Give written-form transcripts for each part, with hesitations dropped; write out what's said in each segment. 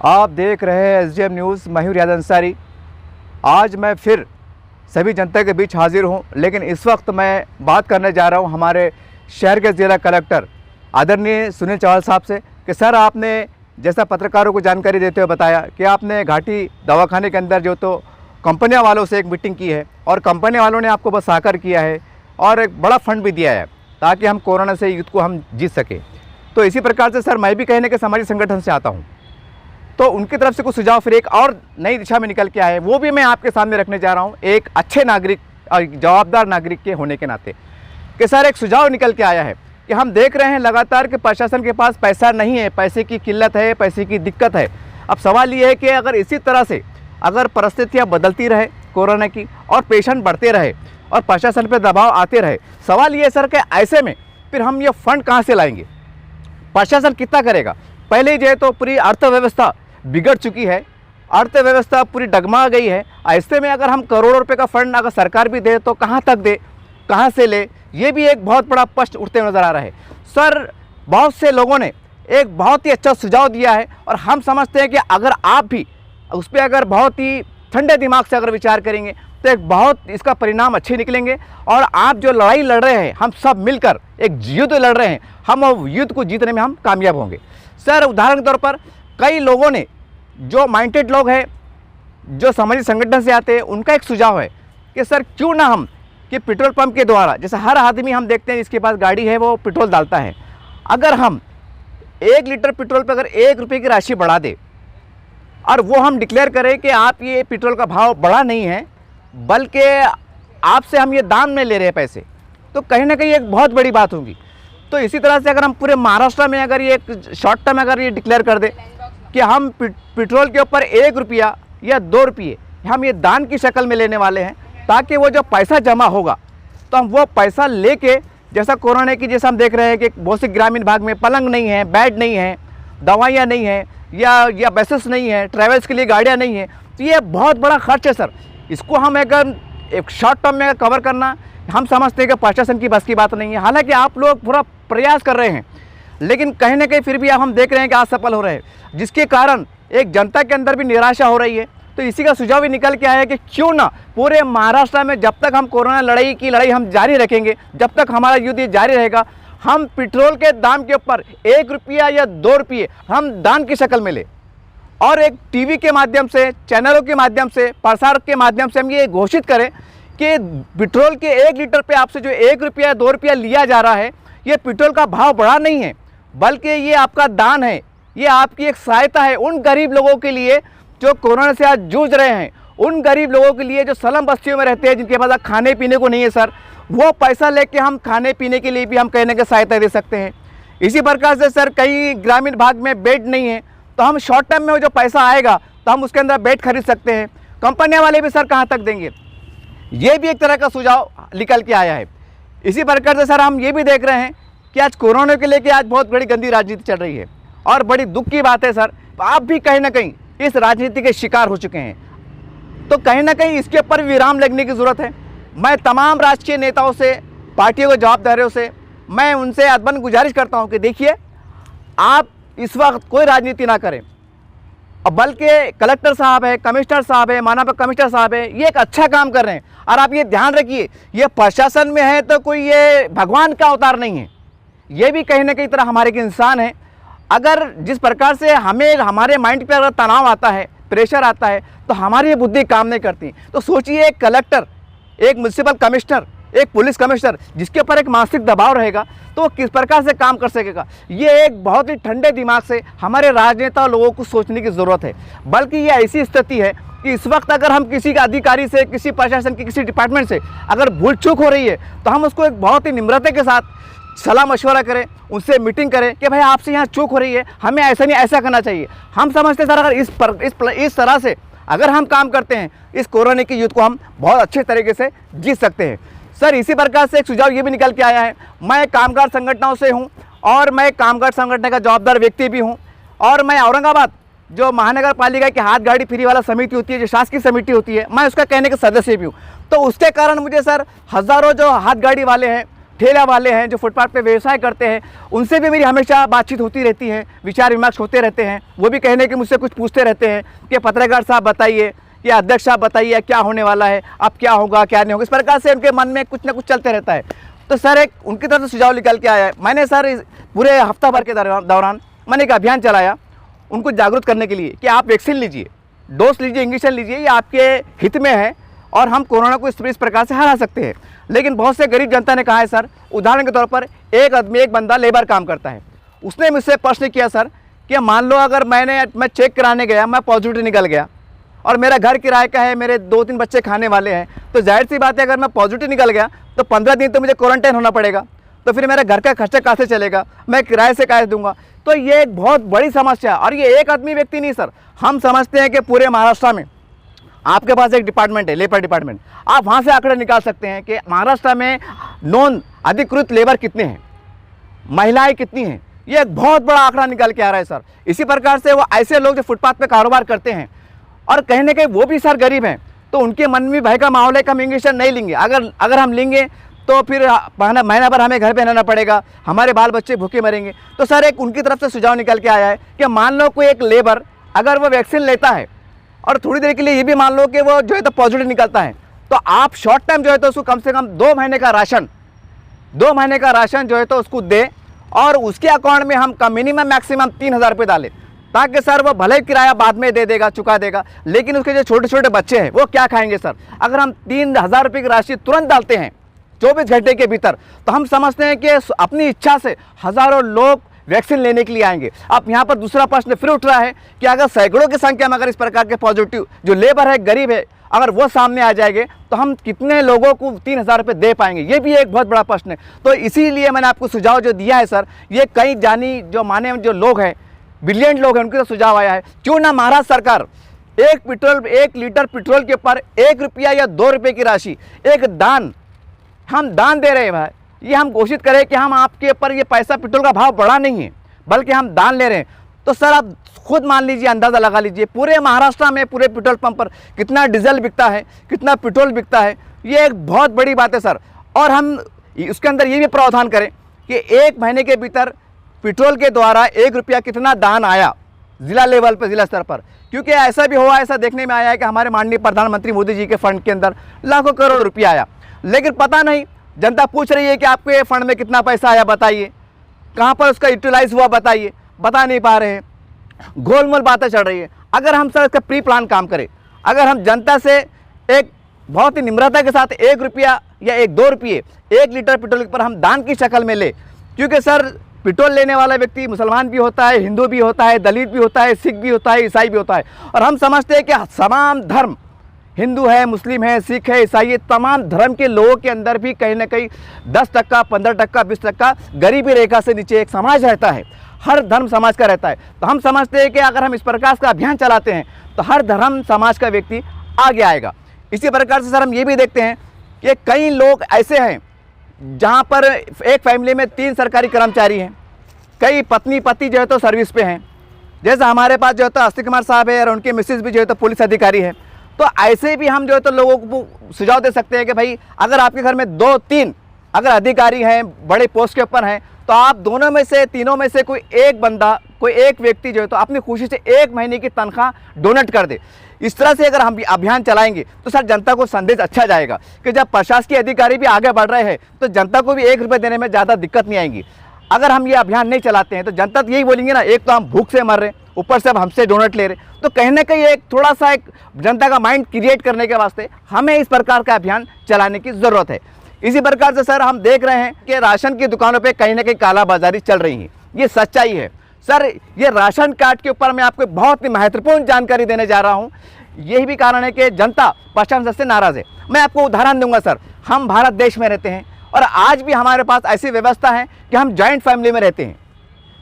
आप देख रहे हैं एसडीएम न्यूज़। मैं हूं रियाज अंसारी। आज मैं फिर सभी जनता के बीच हाजिर हूं, लेकिन इस वक्त मैं बात करने जा रहा हूं हमारे शहर के ज़िला कलेक्टर आदरणीय सुनील चौहान साहब से कि सर, आपने जैसा पत्रकारों को जानकारी देते हुए बताया कि आपने घाटी दवाखाने के अंदर जो तो कंपनियों वालों से एक मीटिंग की है और कंपनी वालों ने आपको बस आकर किया है और एक बड़ा फंड भी दिया है ताकि हम कोरोना से युद्ध को हम जीत सकें। तो इसी प्रकार से सर, मैं भी कहने के सामाजिक संगठन से आता हूँ, तो उनकी तरफ से कुछ सुझाव फिर एक और नई दिशा में निकल के आए, वो भी मैं आपके सामने रखने जा रहा हूँ एक अच्छे नागरिक और जवाबदार नागरिक के होने के नाते। कि सर, एक सुझाव निकल के आया है कि हम देख रहे हैं लगातार कि प्रशासन के पास पैसा नहीं है, पैसे की किल्लत है, पैसे की दिक्कत है। अब सवाल ये है कि अगर इसी तरह से अगर परिस्थितियाँ बदलती रहे कोरोना की और पेशेंट बढ़ते रहे और प्रशासन पर दबाव आते रहे, सवाल ये है सर कि ऐसे में फिर हम ये फंड कहाँ से लाएंगे, प्रशासन कितना करेगा। पहले ही जो है तो पूरी अर्थव्यवस्था बिगड़ चुकी है, अर्थव्यवस्था पूरी डगमगा गई है। ऐसे में अगर हम करोड़ों रुपए का फंड अगर सरकार भी दे तो कहाँ तक दे, कहाँ से ले, ये भी एक बहुत बड़ा प्रश्न उठते हुए नज़र आ रहा है। सर, बहुत से लोगों ने एक बहुत ही अच्छा सुझाव दिया है और हम समझते हैं कि अगर आप भी उस पर अगर बहुत ही ठंडे दिमाग से अगर विचार करेंगे तो एक बहुत इसका परिणाम अच्छे निकलेंगे और आप जो लड़ाई लड़ रहे हैं, हम सब मिलकर एक युद्ध लड़ रहे हैं, हम युद्ध को जीतने में हम कामयाब होंगे। सर, उदाहरण के तौर पर कई लोगों ने जो माइंडेड लोग हैं, जो सामाजिक संगठन से आते हैं, उनका एक सुझाव है कि सर क्यों ना हम कि पेट्रोल पंप के द्वारा, जैसे हर आदमी हम देखते हैं जिसके पास गाड़ी है वो पेट्रोल डालता है, अगर हम 1 लीटर पेट्रोल पर अगर 1 रुपये की राशि बढ़ा दे और वो हम डिक्लेयर करें कि आप ये पेट्रोल का भाव बढ़ा नहीं है बल्कि आपसे हम ये दाम में ले रहे हैं पैसे, तो कहीं ना कहीं एक बहुत बड़ी बात होगी। तो इसी तरह से अगर हम पूरे महाराष्ट्र में अगर ये एक शॉर्ट टर्म अगर ये डिक्लेयर कर दे कि हम पेट्रोल के ऊपर 1 रुपया या 2 रुपये हम ये दान की शक्ल में लेने वाले हैं, ताकि वो जो पैसा जमा होगा तो हम वो पैसा लेके, जैसा कोरोना की जैसा हम देख रहे हैं कि बहुत से ग्रामीण भाग में पलंग नहीं है, बेड नहीं है, दवाइयाँ नहीं है, या बसेस नहीं है, ट्रैवल्स के लिए गाड़ियाँ नहीं है, तो ये बहुत बड़ा खर्च है सर। इसको हम अगर एक शॉर्ट टर्म में कवर करना, हम समझते हैं कि प्रशासन की बस की बात नहीं है। हालांकि आप लोग पूरा प्रयास कर रहे हैं, लेकिन कहीं ना कहीं फिर भी हम देख रहे हैं कि असफल हो रहे हैं, जिसके कारण एक जनता के अंदर भी निराशा हो रही है। तो इसी का सुझाव भी निकल के आया है कि क्यों ना पूरे महाराष्ट्र में जब तक हम कोरोना लड़ाई हम जारी रखेंगे, जब तक हमारा युद्ध ये जारी रहेगा, हम पेट्रोल के दाम के ऊपर 1 रुपया या 2 रुपये हम दान की शक्ल में ले और एक टीवी के माध्यम से, चैनलों के माध्यम से, प्रसार के माध्यम से हम ये घोषित करें कि पेट्रोल के 1 लीटर पे आपसे जो 1 रुपया या 2 रुपया लिया जा रहा है, ये पेट्रोल का भाव बढ़ा नहीं है बल्कि ये आपका दान है, ये आपकी एक सहायता है उन गरीब लोगों के लिए जो कोरोना से आज जूझ रहे हैं, उन गरीब लोगों के लिए जो स्लम बस्तियों में रहते हैं, जिनके पास खाने पीने को नहीं है सर, वो पैसा लेके हम खाने पीने के लिए भी हम कहने की सहायता दे सकते हैं। इसी प्रकार से सर, कई ग्रामीण भाग में बेड नहीं है, तो हम शॉर्ट टर्म में जो पैसा आएगा तो हम उसके अंदर बेड खरीद सकते हैं। कंपनियां वाले भी सर कहाँ तक देंगे, ये भी एक तरह का सुझाव निकल के आया है। इसी प्रकार से सर, हम ये भी देख रहे हैं कि आज कोरोना के लेके आज बहुत बड़ी गंदी राजनीति चल रही है और बड़ी दुख की बात है सर, आप भी कहीं ना कहीं इस राजनीति के शिकार हो चुके हैं, तो कहीं ना कहीं इसके ऊपर विराम लगने की ज़रूरत है। मैं तमाम राजकीय नेताओं से, पार्टियों के जवाबदारियों से, मैं उनसे अदबन गुजारिश करता हूं कि देखिए, आप इस वक्त कोई राजनीति ना करें, बल्कि कलेक्टर साहब है, कमिश्नर साहब है, माननीय कमिश्नर साहब है, ये एक अच्छा काम कर रहे हैं। और आप ये ध्यान रखिए, ये प्रशासन में है तो कोई ये भगवान का अवतार नहीं है, ये भी कहीं ना कहीं तरह हमारे एक इंसान है। अगर जिस प्रकार से हमें हमारे माइंड पर अगर तनाव आता है, प्रेशर आता है, तो हमारी ये बुद्धि काम नहीं करती। तो सोचिए, एक कलेक्टर, एक म्यूनसिपल कमिश्नर, एक पुलिस कमिश्नर, जिसके ऊपर एक मानसिक दबाव रहेगा तो वो किस प्रकार से काम कर सकेगा। ये एक बहुत ही ठंडे दिमाग से हमारे राजनेता लोगों को सोचने की ज़रूरत है। बल्कि ये ऐसी स्थिति है कि इस वक्त अगर हम किसी अधिकारी से, किसी प्रशासन के किसी डिपार्टमेंट से अगर भूल चूक हो रही है तो हम उसको एक बहुत ही निम्रता के साथ सलाह मशवरा करें, उनसे मीटिंग करें कि भाई आपसे यहाँ चूक हो रही है, हमें ऐसा नहीं ऐसा करना चाहिए। हम समझते हैं सर, अगर इस तरह से अगर हम काम करते हैं, इस कोरोना की युद्ध को हम बहुत अच्छे तरीके से जीत सकते हैं। सर, इसी प्रकार से एक सुझाव ये भी निकल के आया है, मैं कामगार संगठनों से हूँ और मैं कामगार संगठन का जवाबदार व्यक्ति भी हूँ, और मैं औरंगाबाद जो महानगर पालिका की हाथ गाड़ी फ्री वाला समिति होती है, जो शासकीय समिति होती है, मैं उसका कहने के सदस्य भी हूँ। तो उसके कारण मुझे सर हज़ारों जो हाथ गाड़ी वाले हैं ठेला वाले हैं, जो फुटपाथ पे व्यवसाय करते हैं, उनसे भी मेरी हमेशा बातचीत होती रहती है, विचार विमर्श होते रहते हैं। वो भी कहने के मुझसे कुछ पूछते रहते हैं कि पत्रकार साहब बताइए, या अध्यक्ष साहब बताइए क्या होने वाला है, अब क्या होगा क्या नहीं होगा। इस प्रकार से उनके मन में कुछ ना कुछ चलते रहता है। तो सर एक उनकी तरफ से सुझाव निकल के आया है। मैंने सर इस पूरे हफ्ता भर के दौरान मैंने एक अभियान चलाया उनको जागरूक करने के लिए कि आप वैक्सीन लीजिए, डोज लीजिए, इंजेक्शन लीजिए, ये आपके हित में है और हम कोरोना को इस प्रकार से हरा सकते हैं। लेकिन बहुत से गरीब जनता ने कहा है सर, उदाहरण के तौर पर एक आदमी, एक बंदा लेबर काम करता है, उसने मुझसे प्रश्न किया सर कि मान लो अगर मैं चेक कराने गया, मैं पॉजिटिव निकल गया और मेरा घर किराए का है, मेरे 2-3 बच्चे खाने वाले हैं, तो जाहिर सी बात है अगर मैं पॉजिटिव निकल गया तो 15 दिन तो मुझे क्वारंटाइन होना पड़ेगा, तो फिर मेरा घर का खर्चा कहाँ से चलेगा, मैं किराए से कैसे दूंगा। तो ये एक बहुत बड़ी समस्या है। और ये एक आदमी व्यक्ति नहीं सर, हम समझते हैं कि पूरे महाराष्ट्र में आपके पास एक डिपार्टमेंट है, लेबर डिपार्टमेंट, आप वहाँ से आंकड़े निकाल सकते हैं कि महाराष्ट्र में नॉन अधिकृत लेबर कितने हैं, महिलाएं कितनी हैं। ये एक बहुत बड़ा आंकड़ा निकाल के आ रहा है सर। इसी प्रकार से वो ऐसे लोग जो फुटपाथ पे कारोबार करते हैं और कहीं ना कहीं वो भी सर गरीब हैं, तो उनके मन में भय का माहौल है कि हम इंजेक्शन नहीं लेंगे, अगर हम लेंगे तो फिर महीना भर हमें घर पे रहना पड़ेगा, हमारे बाल बच्चे भूखे मरेंगे। तो सर एक उनकी तरफ से सुझाव निकल के आया है कि मान लो कोई एक लेबर अगर वो वैक्सीन लेता है और थोड़ी देर के लिए ये भी मान लो कि वो जो है तो पॉजिटिव निकलता है, तो आप शॉर्ट टाइम जो है तो उसको कम से कम 2 महीने का राशन जो है तो उसको दे और उसके अकाउंट में हम मिनिमम मैक्सिमम 3,000 रुपये डालें, ताकि सर वो भले ही किराया बाद में दे देगा, चुका देगा, लेकिन उसके जो छोटे छोटे बच्चे हैं वो क्या खाएंगे सर। अगर हम 3,000 रुपये की राशि तुरंत डालते हैं 24 घंटे के भीतर, तो हम समझते हैं कि अपनी इच्छा से हज़ारों लोग वैक्सीन लेने के लिए आएंगे। अब यहाँ पर दूसरा प्रश्न फिर उठ रहा है कि अगर सैकड़ों की संख्या में अगर इस प्रकार के पॉजिटिव जो लेबर है, गरीब है, अगर वो सामने आ जाएंगे तो हम कितने लोगों को 3,000 रुपये दे पाएंगे, ये भी एक बहुत बड़ा प्रश्न है। तो इसीलिए मैंने आपको सुझाव जो दिया है सर, ये कई जानी जो माने जो लोग हैं, ब्रिलियंट लोग हैं, उनके तो सुझाव आया है, क्यों ना महाराष्ट्र सरकार 1 लीटर पेट्रोल के ऊपर 1 रुपया या 2 रुपये की राशि एक हम दान दे रहे हैं भाई, ये हम घोषित करें कि हम आपके ऊपर ये पैसा पेट्रोल का भाव बढ़ा नहीं है बल्कि हम दान ले रहे हैं। तो सर आप खुद मान लीजिए, अंदाज़ा लगा लीजिए पूरे महाराष्ट्र में पूरे पेट्रोल पंप पर कितना डीजल बिकता है, कितना पेट्रोल बिकता है। ये एक बहुत बड़ी बात है सर। और हम उसके अंदर ये भी प्रावधान करें कि 1 महीने के भीतर पेट्रोल के द्वारा 1 रुपया कितना दान आया जिला लेवल पर, जिला स्तर पर, क्योंकि ऐसा भी हुआ, ऐसा देखने में आया है कि हमारे माननीय प्रधानमंत्री मोदी जी के फंड के अंदर लाखों करोड़ रुपया आया, लेकिन पता नहीं, जनता पूछ रही है कि आपके फंड में कितना पैसा आया बताइए, कहाँ पर उसका यूटिलाइज हुआ बताइए, बता नहीं पा रहे हैं, गोलमोल बातें चल रही है। अगर हम सर इसका प्री प्लान काम करें, अगर हम जनता से एक बहुत ही निम्रता के साथ 1 रुपया या 2 रुपये 1 लीटर पेट्रोल पर हम दान की शक्ल में ले, क्योंकि सर पेट्रोल लेने वाला व्यक्ति मुसलमान भी होता है, हिंदू भी होता है, दलित भी होता है, सिख भी होता है, ईसाई भी होता है, और हम समझते हैं कि तमाम धर्म, हिंदू है, मुस्लिम है, सिख है, ईसाई है, तमाम धर्म के लोगों के अंदर भी कहीं ना कहीं 10%, 15%, 20% गरीबी रेखा से नीचे एक समाज रहता है, हर धर्म समाज का रहता है। तो हम समझते हैं कि अगर हम इस प्रकार का अभियान चलाते हैं तो हर धर्म समाज का व्यक्ति आगे आएगा। इसी प्रकार से सर हम ये भी देखते हैं कि कई लोग ऐसे हैं जहाँ पर एक फैमिली में 3 सरकारी कर्मचारी हैं, कई पत्नी पति जो है तो सर्विस पे हैं, जैसे हमारे पास जो है तो अस्थि कुमार साहब है और उनके मिसेज भी जो है तो पुलिस अधिकारी है। तो ऐसे भी हम जो है तो लोगों को सुझाव दे सकते हैं कि भाई अगर आपके घर में 2-3 अगर अधिकारी हैं, बड़े पोस्ट के ऊपर हैं, तो आप दोनों में से, तीनों में से कोई एक बंदा, कोई एक व्यक्ति जो है तो अपनी खुशी से 1 महीने की तनख्वाह डोनेट कर दे। इस तरह से अगर हम अभियान चलाएंगे तो सर जनता को संदेश अच्छा जाएगा कि जब प्रशासकीय अधिकारी भी आगे बढ़ रहे हैं तो जनता को भी 1 रुपये देने में ज़्यादा दिक्कत नहीं आएगी। अगर हम ये अभियान नहीं चलाते हैं तो जनता तो यही बोलेंगे ना, एक तो हम भूख से मर रहे हैं, ऊपर से अब हमसे डोनेट ले रहे, तो कहीं ना कहीं एक थोड़ा सा एक जनता का माइंड क्रिएट करने के वास्ते हमें इस प्रकार का अभियान चलाने की ज़रूरत है। इसी प्रकार से सर हम देख रहे हैं कि राशन की दुकानों पे कहीं ना कहीं कालाबाजारी चल रही है, ये सच्चाई है सर। ये राशन कार्ड के ऊपर मैं आपको बहुत ही महत्वपूर्ण जानकारी देने जा रहा हूँ। यही भी कारण है कि जनता प्रशासन से नाराज़ है। मैं आपको उदाहरण दूंगा सर, हम भारत देश में रहते हैं और आज भी हमारे पास ऐसी व्यवस्था है कि हम जॉइंट फैमिली में रहते हैं,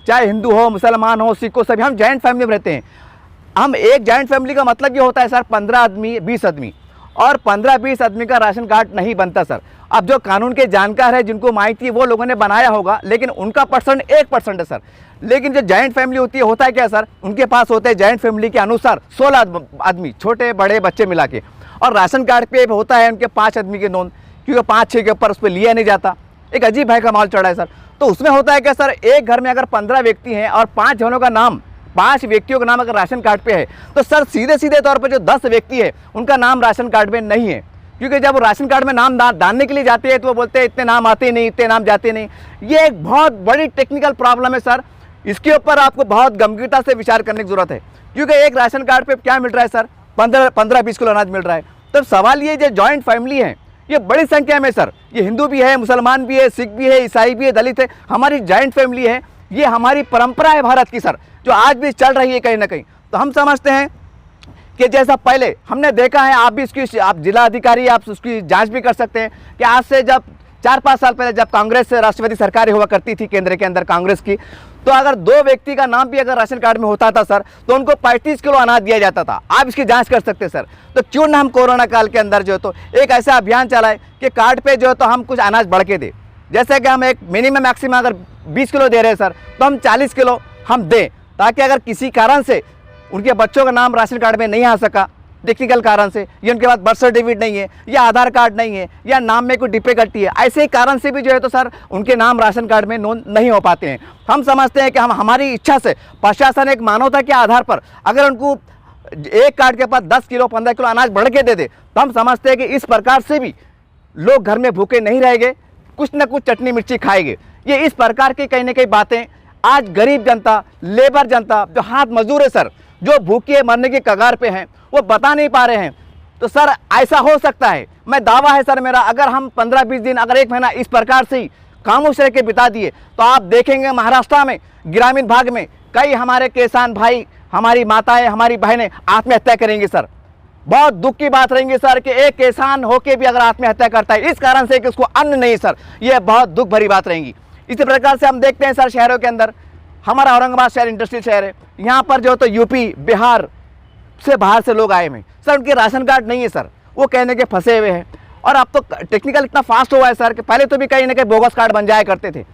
चाहे हिंदू हो, मुसलमान हो, सिख हो, सभी हम जॉइंट फैमिली में रहते हैं। हम एक जॉइंट फैमिली का मतलब ये होता है सर 15 आदमी, 20 आदमी, और 15-20 आदमी का राशन कार्ड नहीं बनता सर। अब जो कानून के जानकार है, जिनको माहिती है, वो लोगों ने बनाया होगा, लेकिन उनका परसेंट 1% है सर। लेकिन जो जॉइंट फैमिली होती है, होता है क्या सर, उनके पास होते हैं जॉइंट फैमिली के अनुसार 16 आदमी, छोटे बड़े बच्चे मिला के, और राशन कार्ड पे होता है उनके 5 आदमी के नोन, क्योंकि 5-6 के ऊपर उस पर लिया नहीं जाता। एक अजीब भय का माहौल चढ़ रहा है सर। तो उसमें होता है क्या सर, एक घर में अगर 15 व्यक्ति हैं और 5 जनों का नाम, 5 व्यक्तियों का नाम अगर राशन कार्ड पे है, तो सर सीधे सीधे तौर पर जो 10 व्यक्ति है उनका नाम राशन कार्ड में नहीं है। क्योंकि जब वो राशन कार्ड में नाम डालने के लिए जाते हैं तो वो बोलते हैं इतने नाम आते नहीं, इतने नाम जाते नहीं। ये एक बहुत बड़ी टेक्निकल प्रॉब्लम है सर, इसके ऊपर आपको बहुत गंभीरता से विचार करने की जरूरत है। क्योंकि एक राशन कार्ड पे क्या मिल रहा है सर, 15-20 किलो अनाज मिल रहा है। तब सवाल ये जो जॉइंट फैमिली है, ये बड़ी संख्या में सर, ये हिंदू भी है, मुसलमान भी है, सिख भी है, ईसाई भी है, दलित है, हमारी जॉइंट फैमिली है। ये हमारी परंपरा है भारत की सर, जो आज भी चल रही है कहीं ना कहीं। तो हम समझते हैं कि जैसा पहले हमने देखा है, आप भी इसकी, आप जिला अधिकारी, आप उसकी जांच भी कर सकते हैं कि आज से जब 4-5 साल पहले जब कांग्रेस से राष्ट्रवादी सरकार हुआ करती थी केंद्र के अंदर कांग्रेस की, तो अगर 2 व्यक्ति का नाम भी अगर राशन कार्ड में होता था सर, तो उनको 35 किलो अनाज दिया जाता था। आप इसकी जांच कर सकते हैं सर। तो क्यों ना हम कोरोना काल के अंदर जो है तो एक ऐसा अभियान चलाए कि कार्ड पे जो है तो हम कुछ अनाज बढ़ के दे। जैसे कि हम एक मिनिमम मैक्सिमम अगर 20 किलो दे रहे हैं सर, तो हम 40 किलो हम दें, ताकि अगर किसी कारण से उनके बच्चों का नाम राशन कार्ड में नहीं आ सका, टेक्निकल कारण से, या उनके पास बर्थ सर्टिफिकेट नहीं है, या आधार कार्ड नहीं है, या नाम में कोई डिफिकल्टी है, ऐसे कारण से भी जो है तो सर उनके नाम राशन कार्ड में नोंद नहीं हो पाते हैं। हम समझते हैं कि हम हमारी इच्छा से प्रशासन एक मानवता के आधार पर अगर उनको एक कार्ड के पास 10 किलो 15 किलो अनाज बढ़ के दे दे, तो हम समझते हैं कि इस प्रकार से भी लोग घर में भूखे नहीं रहेंगे, कुछ न कुछ चटनी मिर्ची खाएंगे। ये इस प्रकार की कहीं ना कहीं बातें आज गरीब जनता, लेबर जनता, जो हाथ मजदूर है सर, जो भूखे मरने की कगार पे हैं, वो बता नहीं पा रहे हैं। तो सर ऐसा हो सकता है, मैं दावा है सर मेरा, अगर हम 15-20 दिन, अगर 1 महीना इस प्रकार से ही खामोश रह के बिता दिए, तो आप देखेंगे महाराष्ट्र में, ग्रामीण भाग में कई हमारे किसान भाई, हमारी माताएं, हमारी बहनें आत्महत्या करेंगी सर। बहुत दुख की बात रहेंगी सर कि एक किसान होके भी अगर आत्महत्या करता है इस कारण से कि उसको अन्न नहीं सर, ये बहुत दुख भरी बात रहेंगी। इसी प्रकार से हम देखते हैं सर शहरों के अंदर, हमारा औरंगाबाद शहर इंडस्ट्रियल शहर है, यहाँ पर जो तो यूपी बिहार से बाहर से लोग आए हुए हैं सर, उनके राशन कार्ड नहीं है सर, वो कहने के फंसे हुए हैं। और अब तो टेक्निकल इतना फास्ट हुआ है सर कि पहले तो भी कहीं ना कहीं बोगस कार्ड बन जाया करते थे।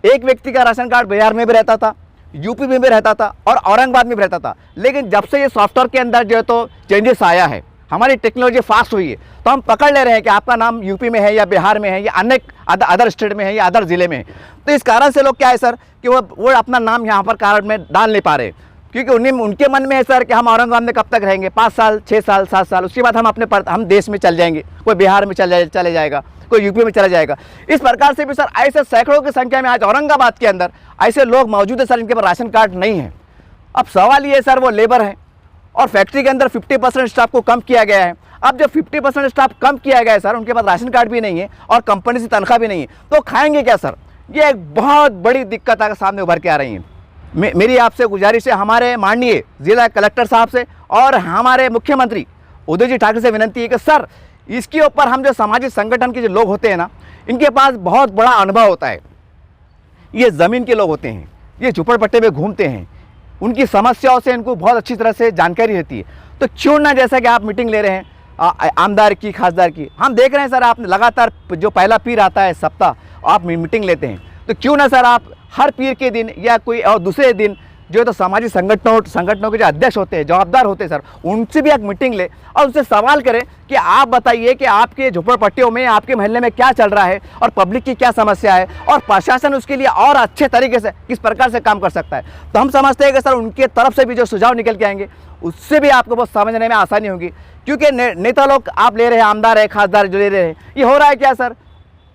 एक व्यक्ति का राशन कार्ड बिहार में भी रहता था, यूपी में भी रहता था और औरंगाबाद में भी रहता था। लेकिन जब से ये सॉफ्टवेयर के अंदर जो है तो चेंजेस आया है, हमारी टेक्नोलॉजी फास्ट हुई है, तो हम पकड़ ले रहे हैं कि आपका नाम यूपी में है या बिहार में है या अन्य अदर स्टेट में है या अदर ज़िले में है। तो इस कारण से लोग क्या है सर कि वो अपना नाम यहाँ पर कार्ड में डाल नहीं पा रहे, क्योंकि उनके मन में है सर कि हम औरंगाबाद में कब तक रहेंगे, 5 साल 6 साल 7 साल, उसके बाद हम देश में चल जाएंगे, कोई बिहार में चले जाएगा, कोई यूपी में चला जाएगा। इस प्रकार से भी सर ऐसे सैकड़ों की संख्या में आज औरंगाबाद के अंदर ऐसे लोग मौजूद है सर, इनके पास राशन कार्ड नहीं है। अब सवाल ये सर, वो लेबर है और फैक्ट्री के अंदर 50% स्टाफ को कम किया गया है। अब जब 50% स्टाफ कम किया गया है सर, उनके पास राशन कार्ड भी नहीं है और कंपनी से तनख्वाह भी नहीं है, तो खाएंगे क्या सर? ये एक बहुत बड़ी दिक्कत आगे सामने उभर के आ रही है। मेरी आपसे गुजारिश है, हमारे माननीय जिला कलेक्टर साहब से और हमारे मुख्यमंत्री उद्धव जी ठाकरे से विनती है कि सर इसके ऊपर हम जो सामाजिक संगठन के जो लोग होते हैं ना, इनके पास बहुत बड़ा अनुभव होता है, ये ज़मीन के लोग होते हैं, ये झुपड़पट्टे में घूमते हैं, उनकी समस्याओं से इनको बहुत अच्छी तरह से जानकारी रहती है। तो क्यों ना, जैसा कि आप मीटिंग ले रहे हैं आमदार की, खासदार की, हम देख रहे हैं सर आपने लगातार जो पहला पीर आता है सप्ताह, आप मीटिंग लेते हैं, तो क्यों ना सर आप हर पीर के दिन या कोई और दूसरे दिन जो है तो सामाजिक संगठनों के जो अध्यक्ष होते हैं, जवाबदार होते हैं सर, उनसे भी एक मीटिंग ले और उनसे सवाल करें कि आप बताइए कि आपके झोपड़पट्टियों में, आपके मोहल्ले में क्या चल रहा है और पब्लिक की क्या समस्या है और प्रशासन उसके लिए और अच्छे तरीके से किस प्रकार से काम कर सकता है। तो हम समझते हैं कि सर उनके तरफ से भी जो सुझाव निकल के आएंगे उससे भी आपको बहुत समझने में आसानी होगी। क्योंकि नेता लोग आप ले रहे हैं, आमदार है, खासदार जो ले रहे हैं, ये हो रहा है क्या सर,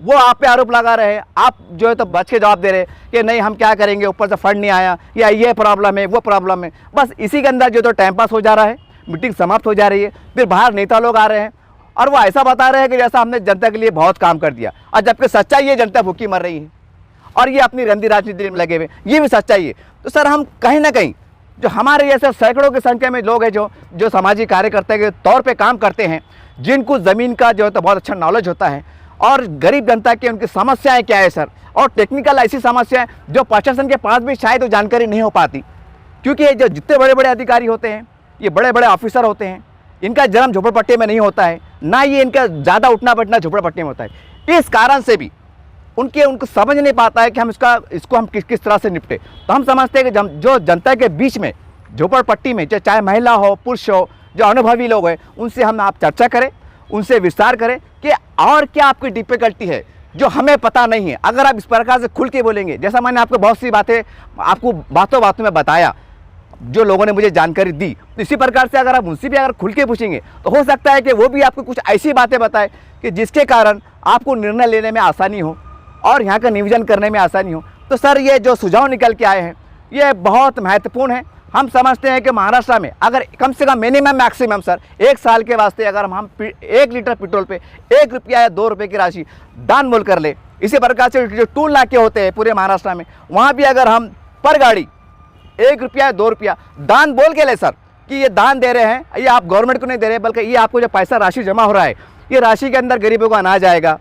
वो आप पे आरोप लगा रहे हैं, आप जो है तो बच के जवाब दे रहे हैं कि नहीं हम क्या करेंगे, ऊपर से फंड नहीं आया या ये प्रॉब्लम है वो प्रॉब्लम है। बस इसी के अंदर जो तो टाइम पास हो जा रहा है, मीटिंग समाप्त हो जा रही है, फिर बाहर नेता लोग आ रहे हैं और वो ऐसा बता रहे हैं कि जैसा हमने जनता के लिए बहुत काम कर दिया, और जबकि सच्चाई ये जनता भूखी मर रही है और ये अपनी रंदी राजनीति में लगे हुए, ये भी सच्चाई है। तो सर हम कहीं ना कहीं जो हमारे जैसे सैकड़ों की संख्या में लोग हैं जो सामाजिक कार्यकर्ता के तौर पे काम करते हैं, जिनको ज़मीन का जो है तो बहुत अच्छा नॉलेज होता है और गरीब जनता की उनकी समस्याएं क्या है सर, और टेक्निकल ऐसी समस्याएं जो प्रशासन के पास भी शायद वो जानकारी नहीं हो पाती, क्योंकि ये जो जितने बड़े बड़े अधिकारी होते हैं, ये बड़े बड़े ऑफिसर होते हैं, इनका जन्म झोपड़पट्टी में नहीं होता है, ना ये इनका ज़्यादा उठना बैठना झोपड़पट्टी में होता है। इस कारण से भी उनको समझ नहीं पाता है कि हम इसको हम किस तरह से निपटे। तो हम समझते हैं कि जो जनता के बीच में झोपड़पट्टी में चाहे महिला हो, पुरुष हो, जो अनुभवी लोग हैं, उनसे हम आप चर्चा करें, उनसे विस्तार करें कि और क्या आपकी डिफिकल्टी है, जो हमें पता नहीं है, अगर आप इस प्रकार से खुल के बोलेंगे, जैसा मैंने आपको बहुत सी बातें आपको बातों बातों में बताया, जो लोगों ने मुझे जानकारी दी, तो इसी प्रकार से अगर आप उनसे भी अगर खुल के पूछेंगे तो हो सकता है कि वो भी आपको कुछ ऐसी बातें बताए कि जिसके कारण आपको निर्णय लेने में आसानी हो और यहाँ का नियोजन करने में आसानी हो। तो सर, ये जो सुझाव निकल के आए हैं ये बहुत महत्वपूर्ण है। हम समझते हैं कि महाराष्ट्र में अगर कम से कम मिनिमम मैक्सिमम सर 1 साल के वास्ते अगर हम 1 लीटर पेट्रोल पे 1 रुपया या 2 रुपये की राशि दान मोल कर ले, इसी प्रकार से जो टोल नाके होते हैं पूरे महाराष्ट्र में, वहाँ भी अगर हम पर गाड़ी 1 रुपया या 2 रुपया दान बोल के ले सर कि ये दान दे रहे हैं, ये आप गवर्नमेंट को नहीं दे रहे बल्कि ये आपको जो पैसा राशि जमा हो रहा है, ये राशि के अंदर गरीबों को अनाज आएगा,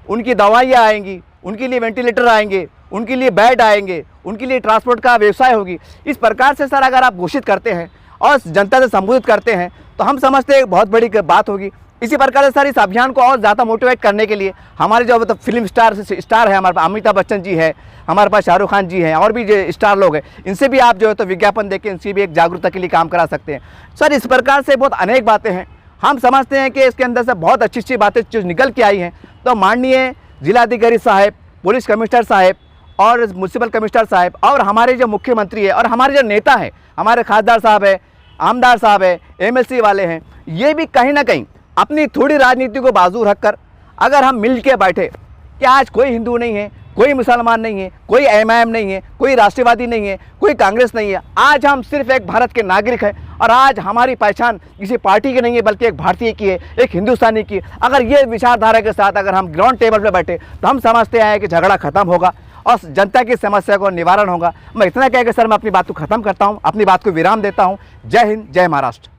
उनकी दवाइयाँ आएंगी, उनके लिए वेंटिलेटर आएंगे, उनके लिए बेड आएंगे, उनके लिए ट्रांसपोर्ट का व्यवसाय होगी। इस प्रकार से सर अगर आप घोषित करते हैं और जनता से संबोधित करते हैं तो हम समझते हैं बहुत बड़ी बात होगी। इसी प्रकार से सर इस अभियान को और ज़्यादा मोटिवेट करने के लिए हमारे जो मतलब फिल्म स्टार है, हमारे पास अमिताभ बच्चन जी है, हमारे पास शाहरुख खान जी हैं और भी जो स्टार लोग हैं, इनसे भी आप जो है तो विज्ञापन देके इनसे भी एक जागरूकता के लिए काम करा सकते हैं। सर इस प्रकार से बहुत अनेक बातें हैं। हम समझते हैं कि इसके अंदर से बहुत अच्छी अच्छी बातें जो निकल के आई हैं, तो माननीय जिलाधिकारी साहब, पुलिस कमिश्नर साहब और म्यूनसिपल कमिश्नर साहब और हमारे जो मुख्यमंत्री है और हमारे जो नेता हैं, हमारे खासदार साहब है, आमदार साहब है, एमएलसी वाले हैं, ये भी कहीं ना कहीं अपनी थोड़ी राजनीति को बाजू रखकर अगर हम मिल के बैठे कि आज कोई हिंदू नहीं है, कोई मुसलमान नहीं है, कोई एमआईएम नहीं है, कोई राष्ट्रवादी नहीं है, कोई कांग्रेस नहीं है, आज हम सिर्फ एक भारत के नागरिक हैं और आज हमारी पहचान किसी पार्टी की नहीं है बल्कि एक भारतीय की है, एक हिंदुस्तानी की। अगर ये विचारधारा के साथ अगर हम ग्राउंड टेबल पर बैठे तो हम समझते हैं कि झगड़ा खत्म होगा और जनता की समस्या को निवारण होगा। मैं इतना कह के सर मैं अपनी बात को ख़त्म करता हूँ, अपनी बात को विराम देता हूँ। जय हिंद, जय महाराष्ट्र।